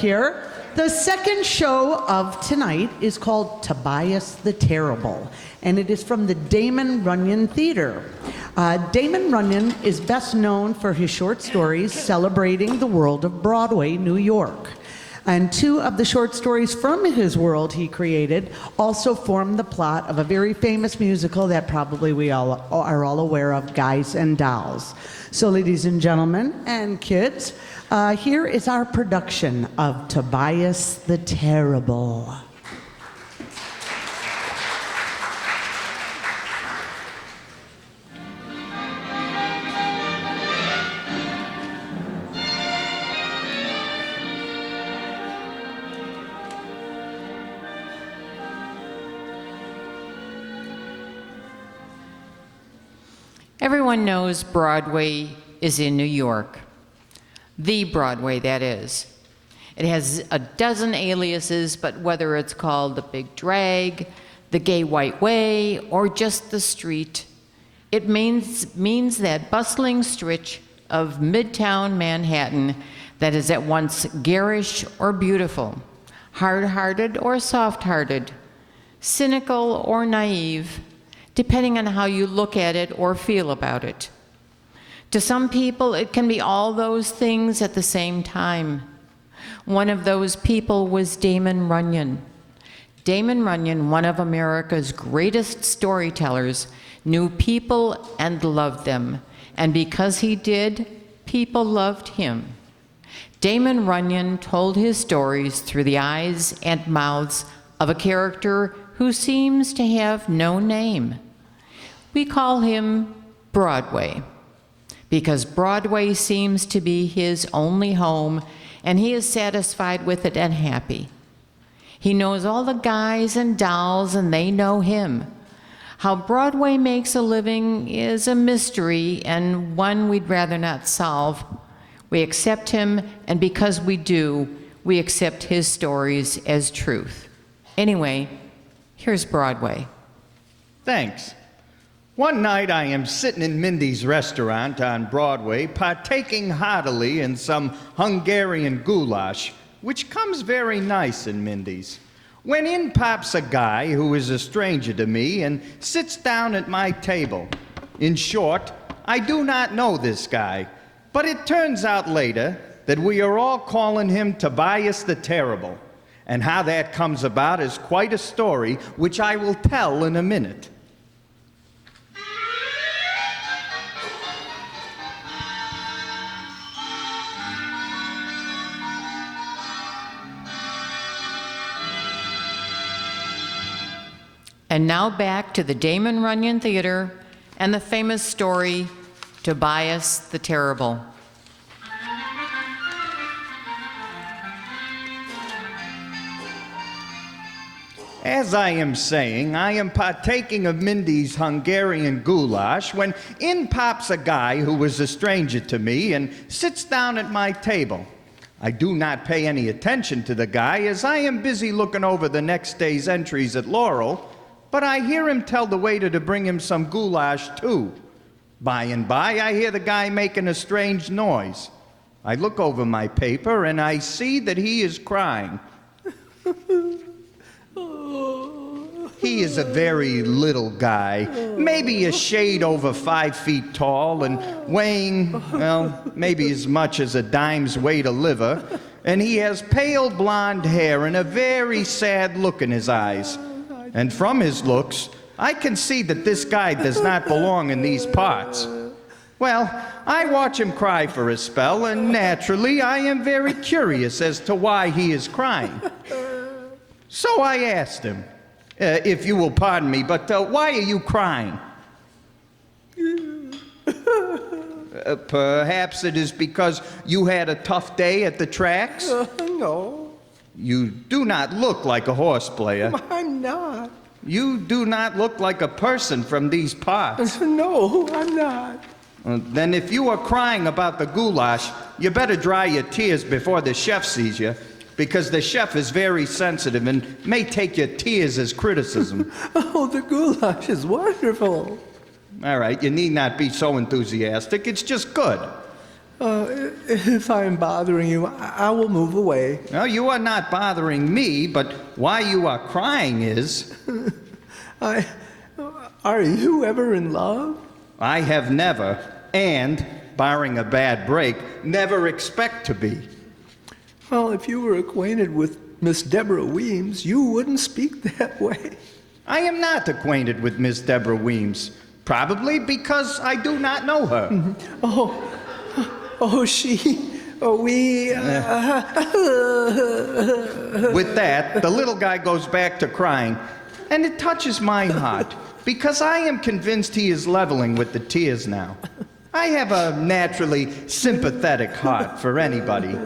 Here. The second show of tonight is called Tobias the Terrible, and it is from the Damon Runyon Theater. Damon Runyon is best known for his short stories celebrating the world of Broadway, New York. And two of the short stories from his world he created also form the plot of a very famous musical that probably we all are aware of, Guys and Dolls. So ladies and gentlemen and kids, here is our production of Tobias the Terrible. Everyone knows Broadway is in New York. The Broadway, that is. It has a dozen aliases, but whether it's called the Big Drag, the Gay White Way, or just the street, it means that bustling stretch of Midtown Manhattan that is at once garish or beautiful, hard-hearted or soft-hearted, cynical or naive, depending on how you look at it or feel about it. To some people, it can be all those things at the same time. One of those people was Damon Runyon. Damon Runyon, one of America's greatest storytellers, knew people and loved them. And because he did, people loved him. Damon Runyon told his stories through the eyes and mouths of a character who seems to have no name. We call him Broadway, because Broadway seems to be his only home, and he is satisfied with it and happy. He knows all the guys and dolls, and they know him. How Broadway makes a living is a mystery, and one we'd rather not solve. We accept him, and because we do, we accept his stories as truth. Anyway, here's Broadway. Thanks. One night I am sitting in Mindy's restaurant on Broadway, partaking heartily in some Hungarian goulash, which comes very nice in Mindy's, when in pops a guy who is a stranger to me and sits down at my table. In short, I do not know this guy, but it turns out later that we are all calling him Tobias the Terrible, and how that comes about is quite a story which I will tell in a minute. And now back to the Damon Runyon Theater and the famous story, Tobias the Terrible. As I am saying, I am partaking of Mindy's Hungarian goulash when in pops a guy who was a stranger to me and sits down at my table. I do not pay any attention to the guy as I am busy looking over the next day's entries at Laurel, but I hear him tell the waiter to bring him some goulash too. By and by, I hear the guy making a strange noise. I look over my paper and I see that he is crying. He is a very little guy, maybe a shade over 5 feet tall and weighing, well, maybe as much as a dime's weight of liver, and he has pale blonde hair and a very sad look in his eyes. And from his looks, I can see that this guy does not belong in these parts. Well, I watch him cry for a spell, and naturally, I am very curious as to why he is crying. So I asked him, if you will pardon me, but why are you crying? Perhaps it is because you had a tough day at the tracks? No. You do not look like a horse player. I'm not. You do not look like a person from these parts. No, I'm not. Then if you are crying about the goulash, you better dry your tears before the chef sees you, because the chef is very sensitive and may take your tears as criticism. Oh, the goulash is wonderful. All right, you need not be so enthusiastic. It's just good. If I am bothering you, I will move away. No, you are not bothering me, but why you are crying is... Are you ever in love? I have never, and, barring a bad break, never expect to be. Well, if you were acquainted with Miss Deborah Weems, you wouldn't speak that way. I am not acquainted with Miss Deborah Weems, probably because I do not know her. We... With that, the little guy goes back to crying, and it touches my heart, because I am convinced he is leveling with the tears now. I have a naturally sympathetic heart for anybody,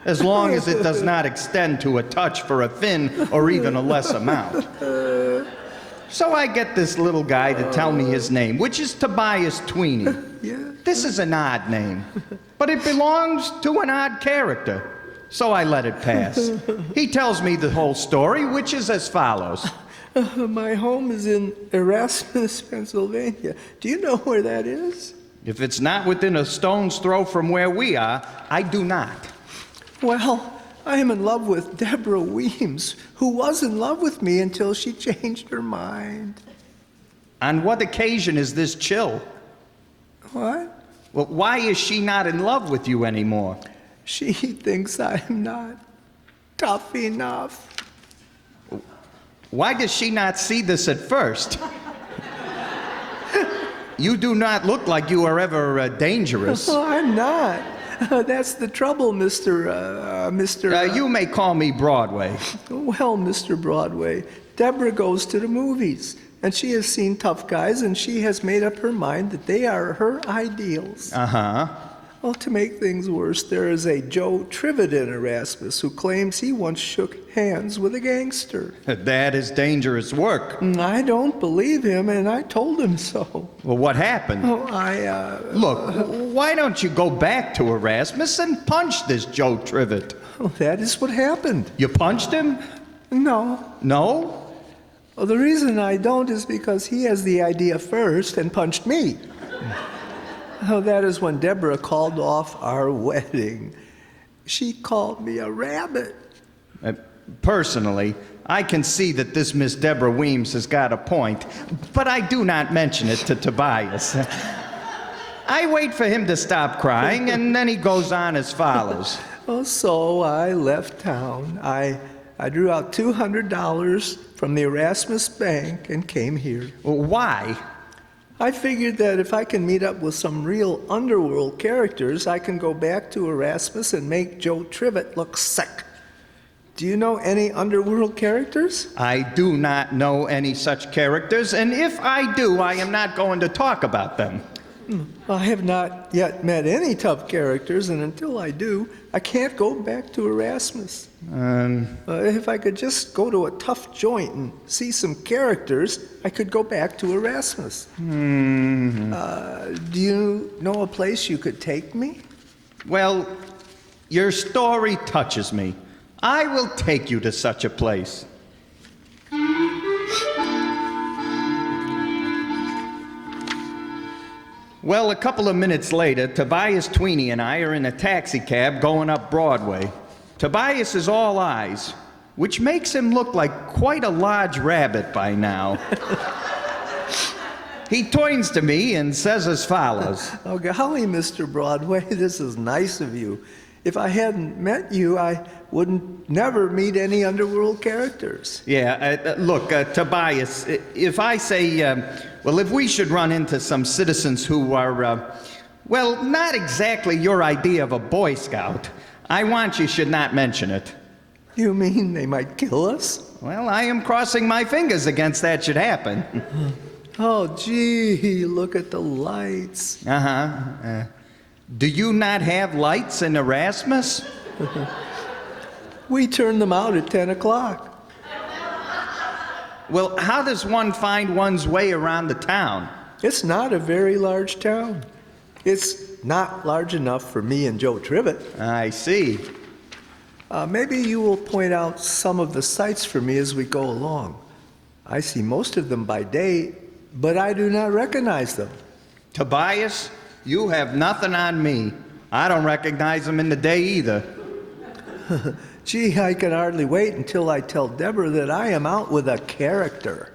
as long as it does not extend to a touch for a thin or even a less amount. So I get this little guy to tell me his name, which is Tobias Tweeny. Yeah. This is an odd name, but it belongs to an odd character, so I let it pass. He tells me the whole story, which is as follows. My home is in Erasmus, Pennsylvania. Do you know where that is? If it's not within a stone's throw from where we are, I do not. Well, I am in love with Deborah Weems, who was in love with me until she changed her mind. On what occasion is this chill? What? Well, why is she not in love with you anymore? She thinks I'm not tough enough. Why does she not see this at first? You do not look like you are ever dangerous. Oh, I'm not. That's the trouble, Mr. You may call me Broadway. Well, Mr. Broadway, Deborah goes to the movies, and she has seen tough guys, and she has made up her mind that they are her ideals. Uh-huh. Well, to make things worse, there is a Joe Trivet in Erasmus who claims he once shook hands with a gangster. That is dangerous work. I don't believe him, and I told him so. Well, what happened? Oh, Look, why don't you go back to Erasmus and punch this Joe Trivet? Well, that is what happened. You punched him? No. No? Well, the reason I don't is because he has the idea first and punched me. Oh, that is when Deborah called off our wedding. She called me a rabbit. Personally, I can see that this Miss Deborah Weems has got a point, but I do not mention it to Tobias. I wait for him to stop crying, and then he goes on as follows. Oh, so I left town. I drew out $200 from the Erasmus Bank and came here. Well, why? I figured that if I can meet up with some real underworld characters, I can go back to Erasmus and make Joe Trivet look sick. Do you know any underworld characters? I do not know any such characters, and if I do, I am not going to talk about them. I have not yet met any tough characters, and until I do, I can't go back to Erasmus. If I could just go to a tough joint and see some characters, I could go back to Erasmus. Do you know a place you could take me? Well, your story touches me. I will take you to such a place. Well, a couple of minutes later, Tobias Tweeny and I are in a taxi cab going up Broadway. Tobias is all eyes, which makes him look like quite a large rabbit by now. He turns to me and says as follows. Oh, golly, Mr. Broadway, this is nice of you. If I hadn't met you, I wouldn't never meet any underworld characters. Yeah, look, Tobias, if I say, well, if we should run into some citizens who are, well, not exactly your idea of a Boy Scout, I want you should not mention it. You mean they might kill us? Well, I am crossing my fingers against that should happen. Oh, gee, look at the lights. Do you not have lights in Erasmus? We turn them out at 10 o'clock. Well, how does one find one's way around the town? It's not a very large town. It's not large enough for me and Joe Trivet. I see. Maybe you will point out some of the sights for me as we go along. I see most of them by day, but I do not recognize them. Tobias, you have nothing on me. I don't recognize him in the day either. Gee, I can hardly wait until I tell Deborah that I am out with a character.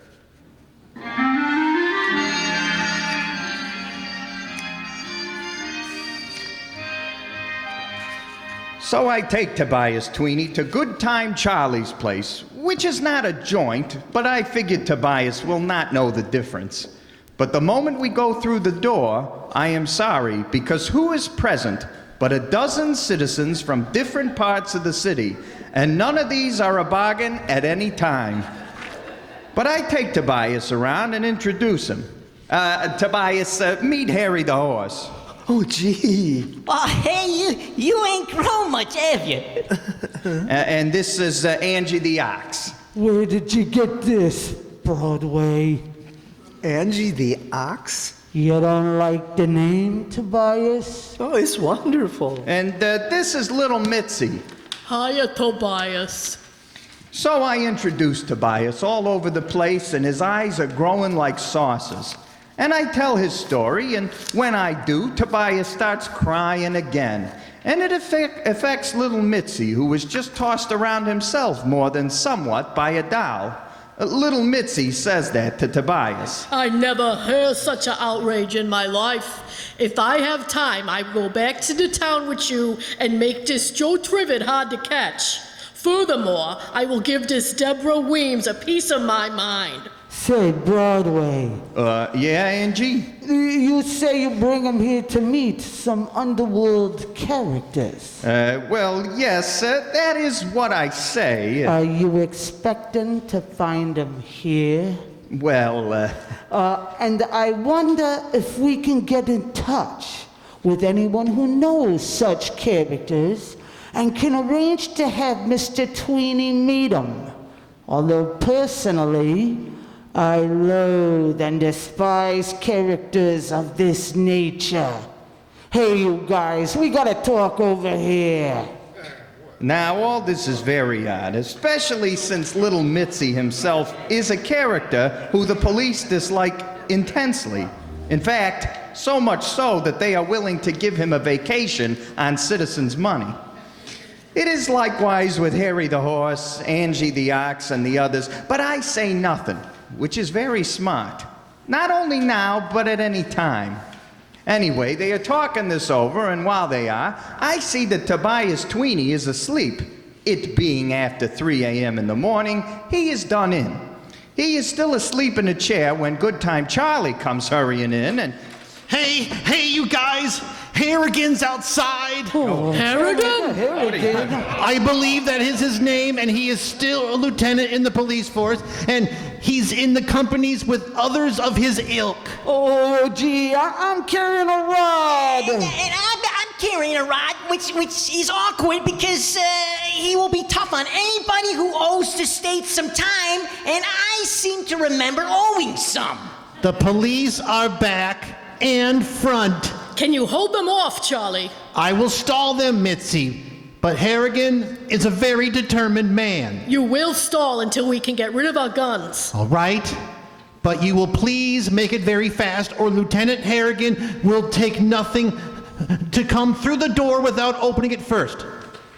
So I take Tobias Tweeny to Good Time Charlie's place, which is not a joint, but I figured Tobias will not know the difference. But the moment we go through the door, I am sorry, because who is present but a dozen citizens from different parts of the city, and none of these are a bargain at any time. But I take Tobias around and introduce him. Tobias, meet Harry the horse. Oh, gee. Oh, hey, you ain't grown much, have you? And this is Angie the ox. Where did you get this, Broadway? Angie the ox? You don't like the name, Tobias? Oh, it's wonderful. And this is little Mitzi. Hiya, Tobias. So I introduce Tobias all over the place, and his eyes are growing like saucers. And I tell his story, and when I do, Tobias starts crying again. And it affects little Mitzi, who was just tossed around himself more than somewhat by a doll. Little Mitzi says that to Tobias. I never heard such an outrage in my life. If I have time, I will go back to the town with you and make this Joe Trivet hard to catch. Furthermore, I will give this Deborah Weems a piece of my mind. Say, Broadway, Yeah, Angie? you say you bring him here to meet some underworld characters. Well, yes, that is what I say. Are you expecting to find him here? Well, And I wonder if we can get in touch with anyone who knows such characters and can arrange to have Mr. Tweeny meet him. Although personally, I loathe and despise characters of this nature. Hey, you guys, we gotta talk over here. now all this is very odd, especially since little Mitzi himself is a character who the police dislike intensely. In fact, so much so that they are willing to give him a vacation on citizens' money. It is likewise with Harry the horse, Angie the ox, and the others, but I say nothing, which is very smart. Not only now, but at any time. Anyway, they are talking this over, and while they are, I see that Tobias Tweeny is asleep. It being after 3 a.m. in the morning, he is done in. He is still asleep in a chair when Good Time Charlie comes hurrying in, and Hey, you guys! Harrigan's outside! Harrigan? Harrigan. I believe that is his name, and he is still a lieutenant in the police force, and he's in the companies with others of his ilk. Oh, gee, I'm carrying a rod. And I'm carrying a rod, which is awkward because he will be tough on anybody who owes the state some time, and I seem to remember owing some. The police are back and front. Can you hold them off, Charlie? I will stall them, Mitzi, but Harrigan is a very determined man. You will stall until we can get rid of our guns. All right? But you will please make it very fast, or Lieutenant Harrigan will take nothing to come through the door without opening it first.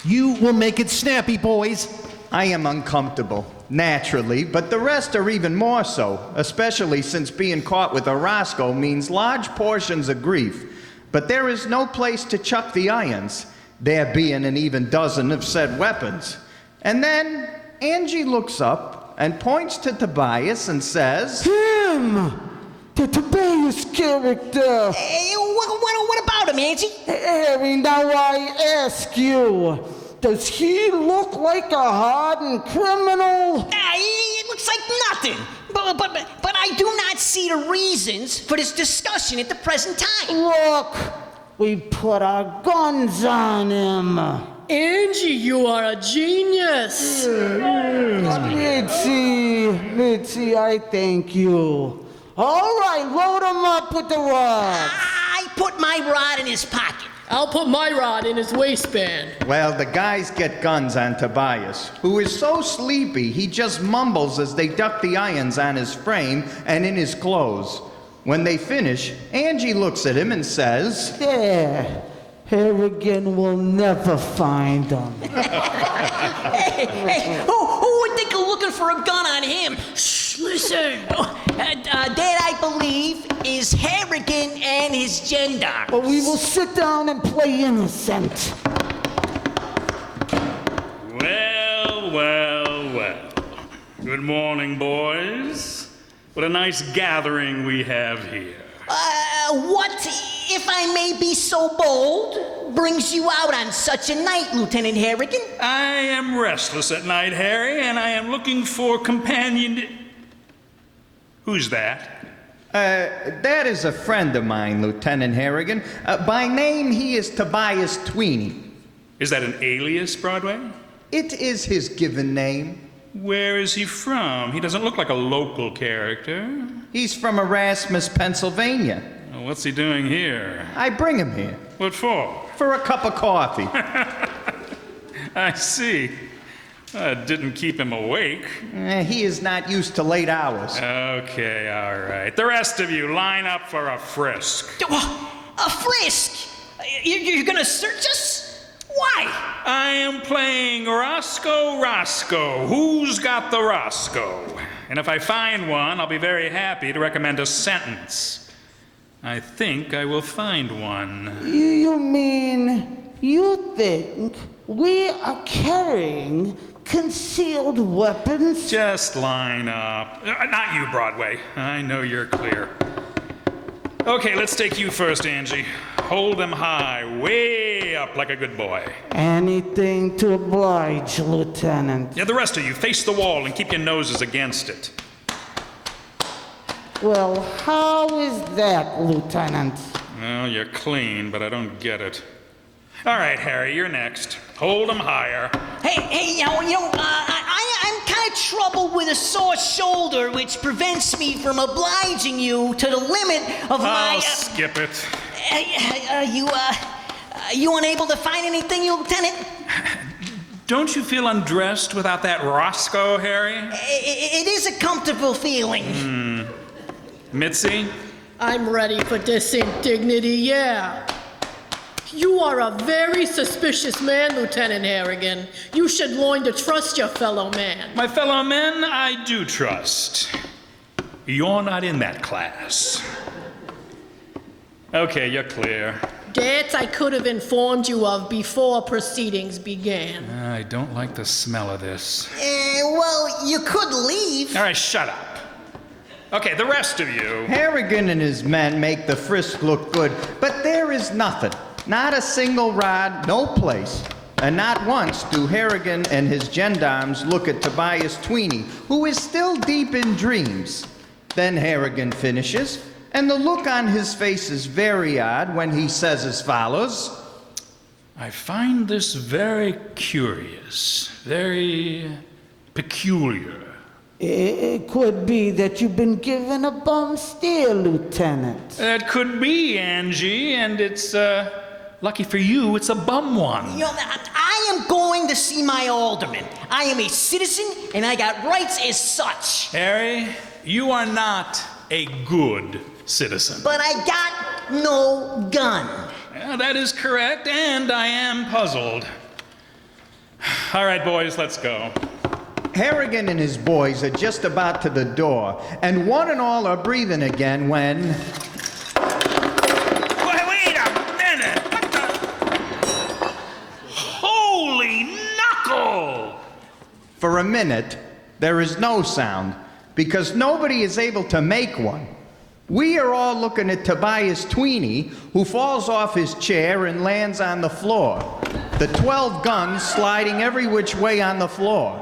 You will make it snappy, boys. I am uncomfortable, naturally, but the rest are even more so, especially since being caught with a Roscoe means large portions of grief. But there is no place to chuck the irons, there being an even dozen of said weapons. And then Angie looks up and points to Tobias and says, Him! The Tobias character! Hey, what about him, Angie? Harry, now I ask you, does he look like a hardened criminal? It looks like nothing. But I do not see the reasons for this discussion at the present time. Look, we put our guns on him. Angie, you are a genius. Mitzi, I thank you. All right, load him up with the rods. I put my rod in his pocket. I'll put my rod in his waistband. well, the guys get guns on Tobias, who is so sleepy he just mumbles as they duck the irons on his frame and in his clothes. When they finish, Angie looks at him and says, There. Harrigan will never find them. Hey, who would think of looking for a gun on him? Shh, listen. That, I believe, is Harrigan and his gendarmes. But we will sit down and play innocent. Well, well, well. Good morning, boys. What a nice gathering we have here. What, if I may be so bold, brings you out on such a night, Lieutenant Harrigan? I am restless at night, Harry, and I am looking for companion. Who's that? That is a friend of mine, Lieutenant Harrigan. By name, he is Tobias Tweeny. Is that an alias, Broadway? It is his given name. Where is he from? He doesn't look like a local character. He's from Erasmus, Pennsylvania. Well, what's he doing here? I bring him here What for? for a cup of coffee. I see. Didn't keep him awake. He is not used to late hours. Okay, all right. The rest of you, line up for a frisk. A frisk? You're gonna search us? Why? I am playing Roscoe. Who's got the Roscoe? And if I find one, I'll be very happy to recommend a sentence. I think I will find one. You mean you think we are carrying concealed weapons? Just line up. Not you, Broadway. I know you're clear. Okay, let's take you first, Angie. Hold them high, way up like a good boy. Anything to oblige, Lieutenant. Yeah, the rest of you, face the wall and keep your noses against it. Well, how is that, Lieutenant? Well, you're clean, but I don't get it. All right, Harry, you're next. Hold them higher. Hey, I'm kind of troubled with a sore shoulder, which prevents me from obliging you to the limit of my... I'll skip it. You unable to find anything, Lieutenant? Don't you feel undressed without that Roscoe, Harry? It is a comfortable feeling. Mitzi? I'm ready for this indignity, yeah. You are a very suspicious man, Lieutenant Harrigan. You should learn to trust your fellow man. My fellow men, I do trust. You're not in that class. Okay, you're clear. That I could have informed you of before proceedings began. I don't like the smell of this. Well, you could leave. All right, shut up. Okay, the rest of you. Harrigan and his men make the frisk look good, but there is nothing. Not a single rod, no place. And not once do Harrigan and his gendarmes look at Tobias Tweeny, who is still deep in dreams. Then Harrigan finishes, and the look on his face is very odd when he says as follows: I find this very curious, very peculiar. It could be that you've been given a bum steer, Lieutenant. That could be, Angie, and it's, lucky for you, it's a bum one. I am going to see my alderman. I am a citizen, and I got rights as such. Harry, you are not a good citizen. But I got no gun. Yeah, that is correct, and I am puzzled. All right, boys, let's go. Harrigan and his boys are just about to the door, and one and all are breathing again when... Wait a minute! What the... Holy knuckle! For a minute, there is no sound, because nobody is able to make one. We are all looking at Tobias Tweeny, who falls off his chair and lands on the floor. The 12 guns sliding every which way on the floor.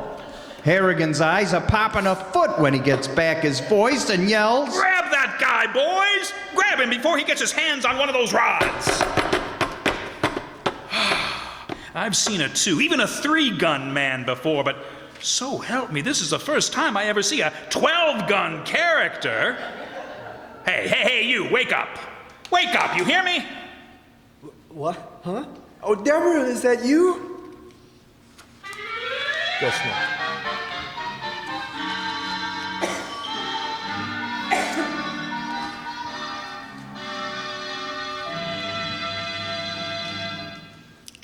Harrigan's eyes are popping a foot when he gets back his voice and yells, Grab that guy, boys! Grab him before he gets his hands on one of those rods! I've seen a 2, even a 3-gun man before, but so help me, this is the first time I ever see a 12-gun character. Hey, you, wake up! Wake up, you hear me? What? Huh? Oh, Deborah, is that you? Guess not.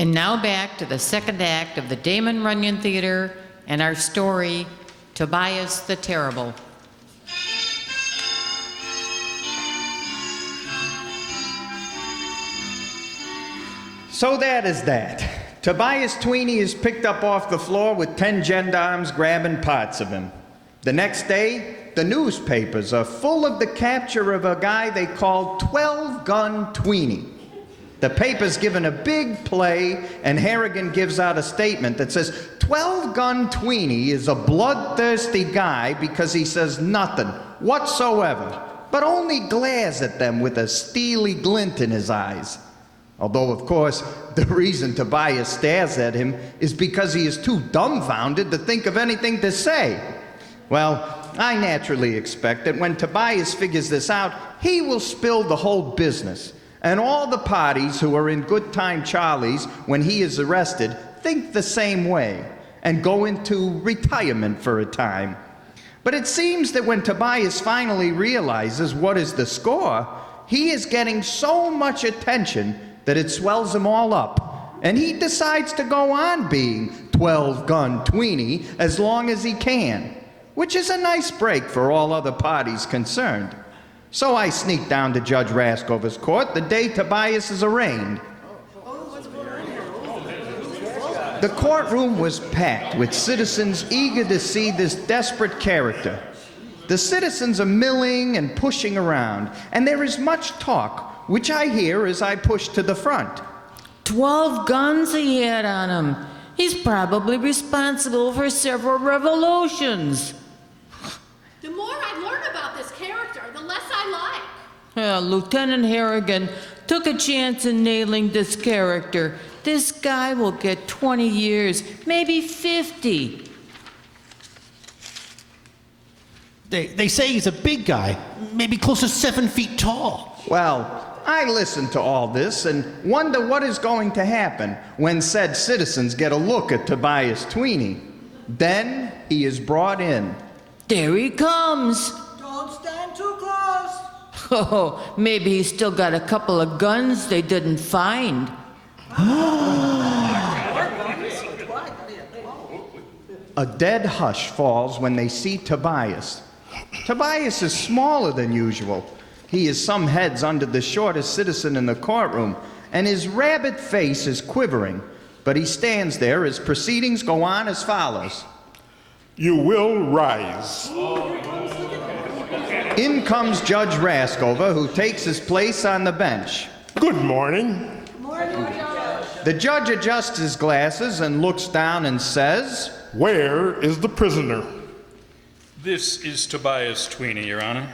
And now back to the second act of the Damon Runyon Theater and our story, Tobias the Terrible. So that is that. Tobias Tweeny is picked up off the floor with 10 gendarmes grabbing parts of him. The next day, the newspapers are full of the capture of a guy they call 12-Gun Tweeny. The paper's given a big play, and Harrigan gives out a statement that says 12-Gun Tweeny is a bloodthirsty guy because he says nothing whatsoever, but only glares at them with a steely glint in his eyes. Although, of course, the reason Tobias stares at him is because he is too dumbfounded to think of anything to say. Well, I naturally expect that when Tobias figures this out, he will spill the whole business. And all the parties who are in Good Time Charlie's when he is arrested think the same way and go into retirement for a time. But it seems that when Tobias finally realizes what is the score, he is getting so much attention that it swells him all up, and he decides to go on being 12-Gun Tweeny as long as he can, which is a nice break for all other parties concerned. So I sneak down to Judge Raskover's court the day Tobias is arraigned. The courtroom was packed with citizens eager to see this desperate character. The citizens are milling and pushing around, and there is much talk, which I hear as I push to the front. 12 guns he had on him. He's probably responsible for several revolutions. The more I learn about this character, the less I like. Lieutenant Harrigan took a chance in nailing this character. This guy will get 20 years, maybe 50. They say he's a big guy, maybe close to 7 feet tall. Well, I listen to all this and wonder what is going to happen when said citizens get a look at Tobias Tweeny. Then he is brought in. There he comes. Don't stand too close. Oh, maybe he's still got a couple of guns they didn't find. A dead hush falls when they see Tobias. Tobias is smaller than usual. He is some heads under the shortest citizen in the courtroom, and his rabbit face is quivering, but he stands there as proceedings go on as follows. You will rise. In comes Judge Raskover, who takes his place on the bench. Good morning. The judge adjusts his glasses and looks down and says, Where is the prisoner? This is Tobias Tweeny, Your Honor.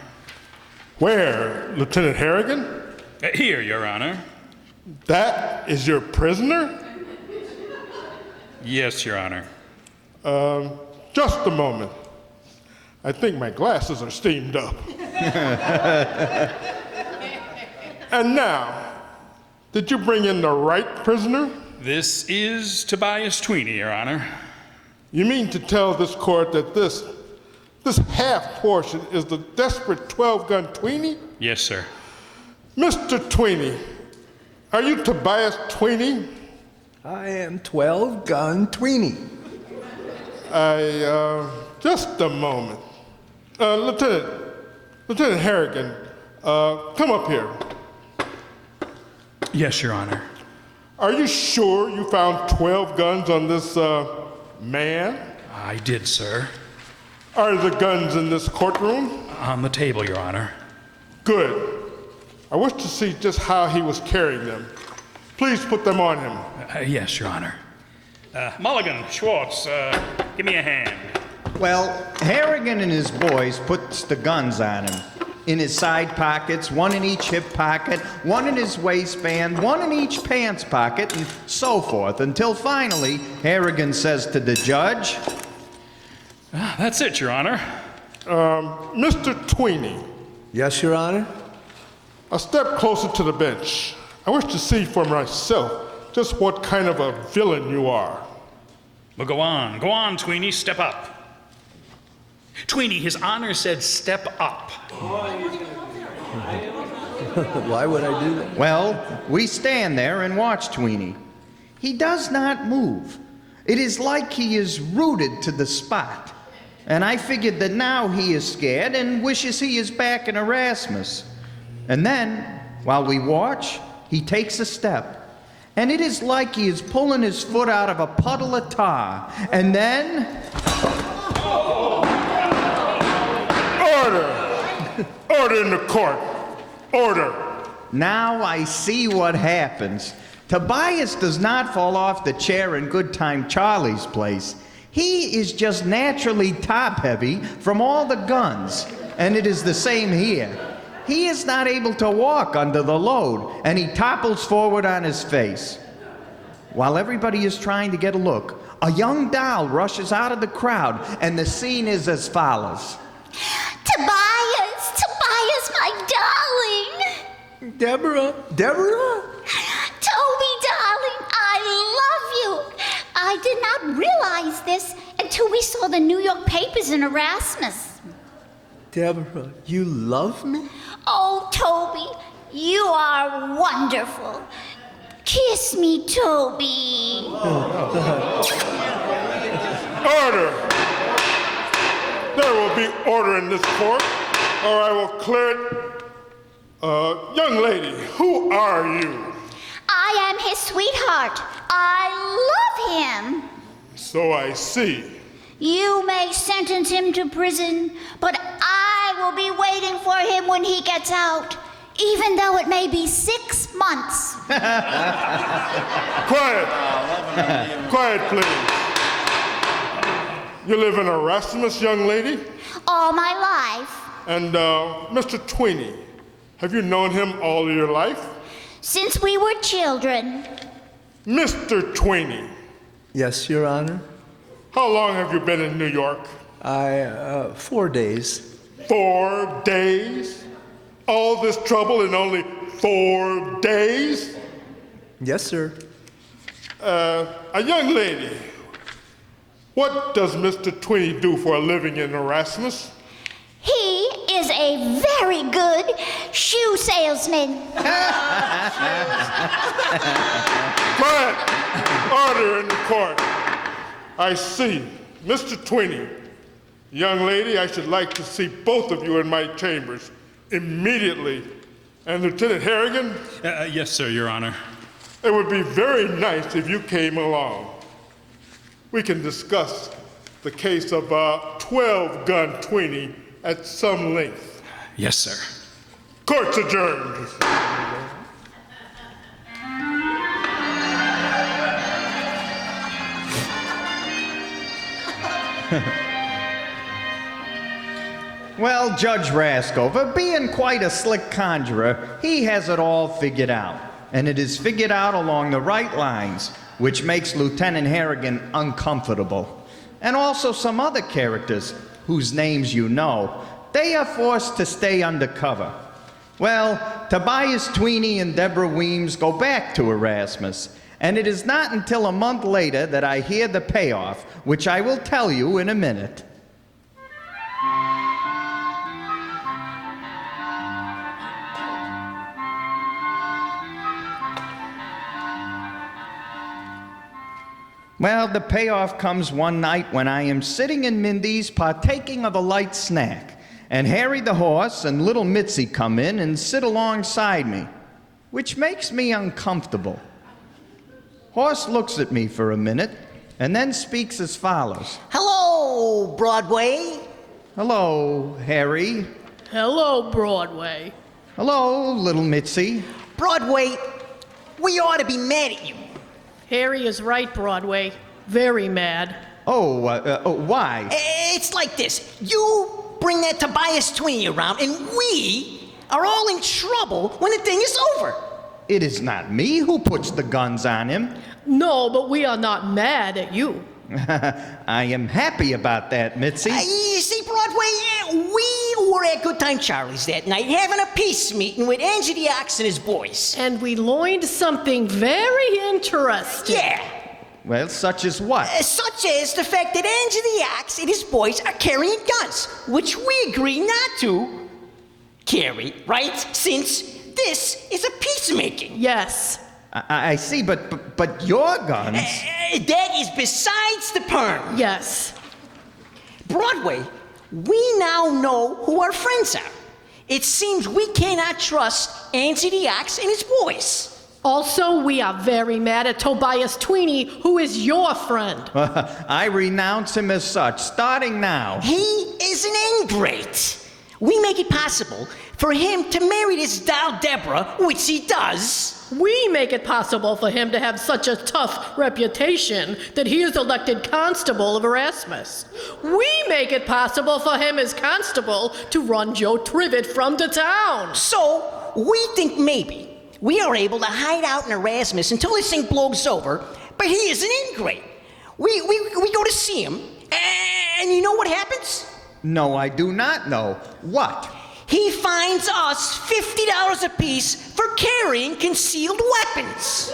Where, Lieutenant Harrigan? Here, Your Honor. That is your prisoner? Yes, Your Honor. Just a moment. I think my glasses are steamed up. And now, did you bring in the right prisoner? This is Tobias Tweeny, Your Honor. You mean to tell this court that this half portion is the desperate 12-Gun Tweeny? Yes, sir. Mr. Tweeny, are you Tobias Tweeny? I am 12-Gun Tweeny. Just a moment. Lieutenant Harrigan, come up here. Yes, Your Honor. Are you sure you found 12 guns on this, man? I did, sir. Are the guns in this courtroom? On the table, Your Honor. Good. I wish to see just how he was carrying them. Please put them on him. Yes, Your Honor. Mulligan, Schwartz, give me a hand. well, Harrigan and his boys puts the guns on him. In his side pockets, one in each hip pocket, one in his waistband, one in each pants pocket, and so forth, until finally Harrigan says to the judge, That's it, Your Honor. Mr. Tweeny, Yes, Your Honor? a step closer to the bench. I wish to see for myself just what kind of a villain you are. Well, go on, Tweeny, step up. Tweeny, His Honor said step up. Why would I do that? well, we stand there and watch Tweeny. He does not move. It is like he is rooted to the spot. And I figured that now he is scared and wishes he is back in Erasmus. And then, while we watch, he takes a step. And it is like he is pulling his foot out of a puddle of tar. And then... Order! Order in the court! Order! Now I see what happens. Tobias does not fall off the chair in Good Time Charlie's place. He is just naturally top-heavy from all the guns. And it is the same here. He is not able to walk under the load, and he topples forward on his face. While everybody is trying to get a look, a young doll rushes out of the crowd, and the scene is as follows. Tobias! Tobias, my darling! Deborah? Toby, darling, I love you. I did not realize this until we saw the New York papers in Erasmus. Deborah, you love me? Oh, Toby, you are wonderful. Kiss me, Toby. Order! There will be order in this court, or I will clear it. Young lady, who are you? I am his sweetheart. I love him. So I see. You may sentence him to prison, but I will be waiting for him when he gets out, even though it may be 6 months. Quiet! Quiet, please. You live in Erasmus, young lady? All my life. And, Mr. Tweeny, have you known him all your life? Since we were children. Mr. Tweeny, Yes, Your Honor. how long have you been in New York? 4 days. 4 days? All this trouble in only 4 days? Yes, sir. A young lady, what does Mr. Tweeny do for a living in Erasmus? He is a very good shoe salesman. Quiet! Order in the court. I see. Mr. Tweeny, young lady, I should like to see both of you in my chambers immediately. And Lieutenant Harrigan, Yes, sir, Your Honor. it would be very nice if you came along. We can discuss the case of 12-gun Tweeny at some length. Yes, sir. Court's adjourned. Well, Judge Raskover, being quite a slick conjurer, he has it all figured out. And it is figured out along the right lines, which makes Lieutenant Harrigan uncomfortable. And also some other characters, whose names you know, they are forced to stay undercover. Well, Tobias Tweeny and Deborah Weems go back to Erasmus, and it is not until a month later that I hear the payoff, which I will tell you in a minute. Well, the payoff comes one night when I am sitting in Mindy's partaking of a light snack, and Harry the horse and little Mitzi come in and sit alongside me, which makes me uncomfortable. Horse looks at me for a minute and then speaks as follows. Hello, Broadway. Hello, Harry. Hello, Broadway. Hello, little Mitzi. Broadway, we ought to be mad at you. Harry is right, Broadway. Very mad. Why? It's like this. You bring that Tobias Tweeny around, and we are all in trouble when the thing is over. It is not me who puts the guns on him. No, but we are not mad at you. I am happy about that, Mitzi. You see, Broadway, we were at Good Time Charlie's that night having a peace meeting with Angie the Ox and his boys. And we learned something very interesting. Yeah. Well, such as what? Such as the fact that Angie the Ox and his boys are carrying guns, which we agree not to carry, right? Since this is a peacemaking. Yes. I see, but your guns... That is besides the point. Yes. Broadway, we now know who our friends are. It seems we cannot trust Angie the Ox and his boys. Also, we are very mad at Tobias Tweeny, who is your friend. I renounce him as such, starting now. He is an ingrate. We make it possible for him to marry this doll Deborah, which he does. We make it possible for him to have such a tough reputation that he is elected constable of Erasmus. We make it possible for him as constable to run Joe Trivet from the town. So, we think maybe we are able to hide out in Erasmus until this thing blows over, but he is an ingrate. We go to see him, and you know what happens? No, I do not know. What? He fines us $50 apiece for carrying concealed weapons.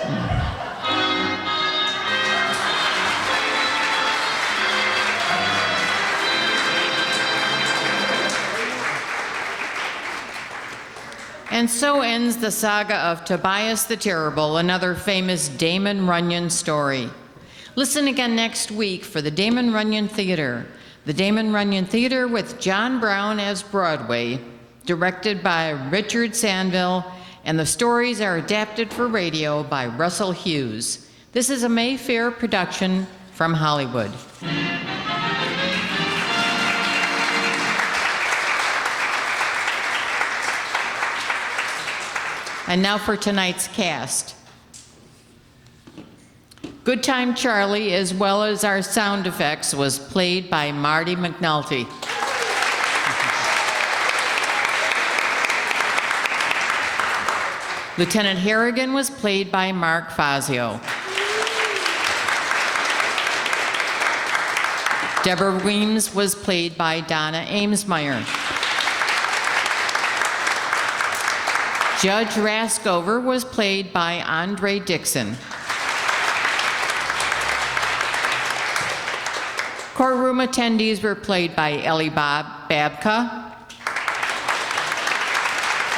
And so ends the saga of Tobias the Terrible, another famous Damon Runyon story. Listen again next week for the Damon Runyon Theater. The Damon Runyon Theater with John Brown as Broadway, directed by Richard Sandville, and the stories are adapted for radio by Russell Hughes. This is a Mayfair production from Hollywood. And now for tonight's cast. Good Time Charlie, as well as our sound effects, was played by Marty McNulty. Lieutenant Harrigan was played by Mark Fazio. Deborah Weems was played by Donna Amesmeyer. Judge Raskover was played by Andre Dixon. Courtroom attendees were played by Ellie Babka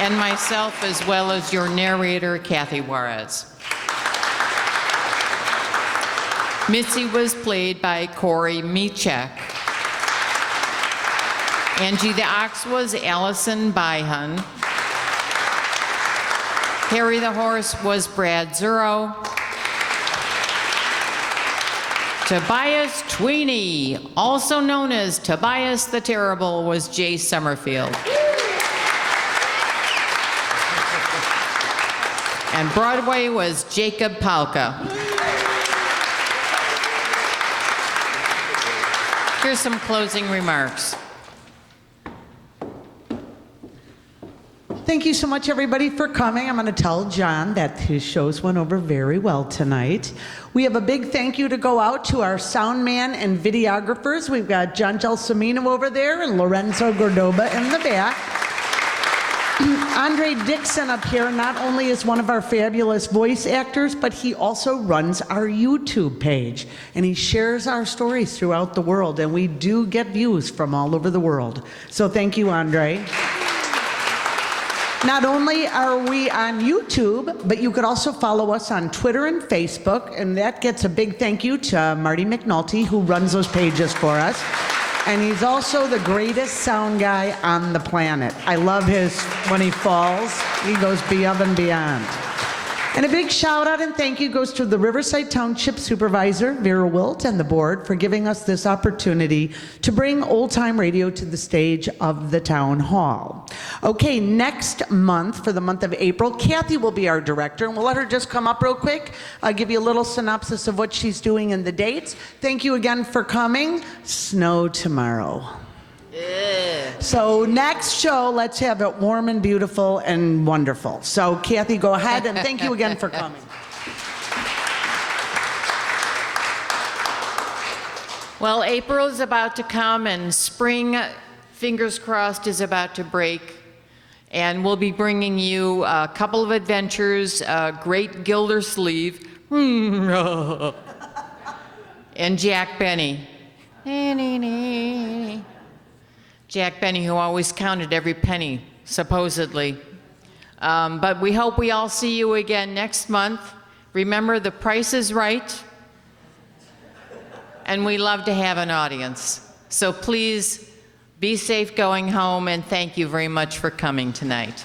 and myself, as well as your narrator, Kathy Juarez. Mitzi was played by Corey Michek. Angie the Ox was Allison Bihun. Harry the Horse was Brad Zuro. Tobias Tweeny, also known as Tobias the Terrible, was Jay Summerfield. And Broadway was Jacob Palka. Here's some closing remarks. Thank you so much, everybody, for coming. I'm going to tell John that his shows went over very well tonight. We have a big thank you to go out to our sound man and videographers. We've got John Gelsomino over there and Lorenzo Gordoba in the back. Andre Dixon up here not only is one of our fabulous voice actors, but he also runs our YouTube page. And he shares our stories throughout the world. And we do get views from all over the world. So thank you, Andre. Not only are we on YouTube, but you could also follow us on Twitter and Facebook, and that gets a big thank you to Marty McNulty, who runs those pages for us. And he's also the greatest sound guy on the planet. I love his, when he falls, he goes above and beyond. And a big shout out and thank you goes to the Riverside Township Supervisor, Vera Wilt, and the board for giving us this opportunity to bring old time radio to the stage of the town hall. Okay, next month, for the month of April, Kathy will be our director, and we'll let her just come up real quick. I'll give you a little synopsis of what she's doing and the dates. Thank you again for coming. Snow tomorrow. So next show, let's have it warm and beautiful and wonderful. So Kathy, go ahead, and thank you again for coming. Well, April is about to come and spring, fingers crossed, is about to break. And we'll be bringing you a couple of adventures, Great Gildersleeve, and Jack Benny. Jack Benny, who always counted every penny, supposedly. But we hope we all see you again next month. Remember, the price is right, and we love to have an audience. So please be safe going home, and thank you very much for coming tonight.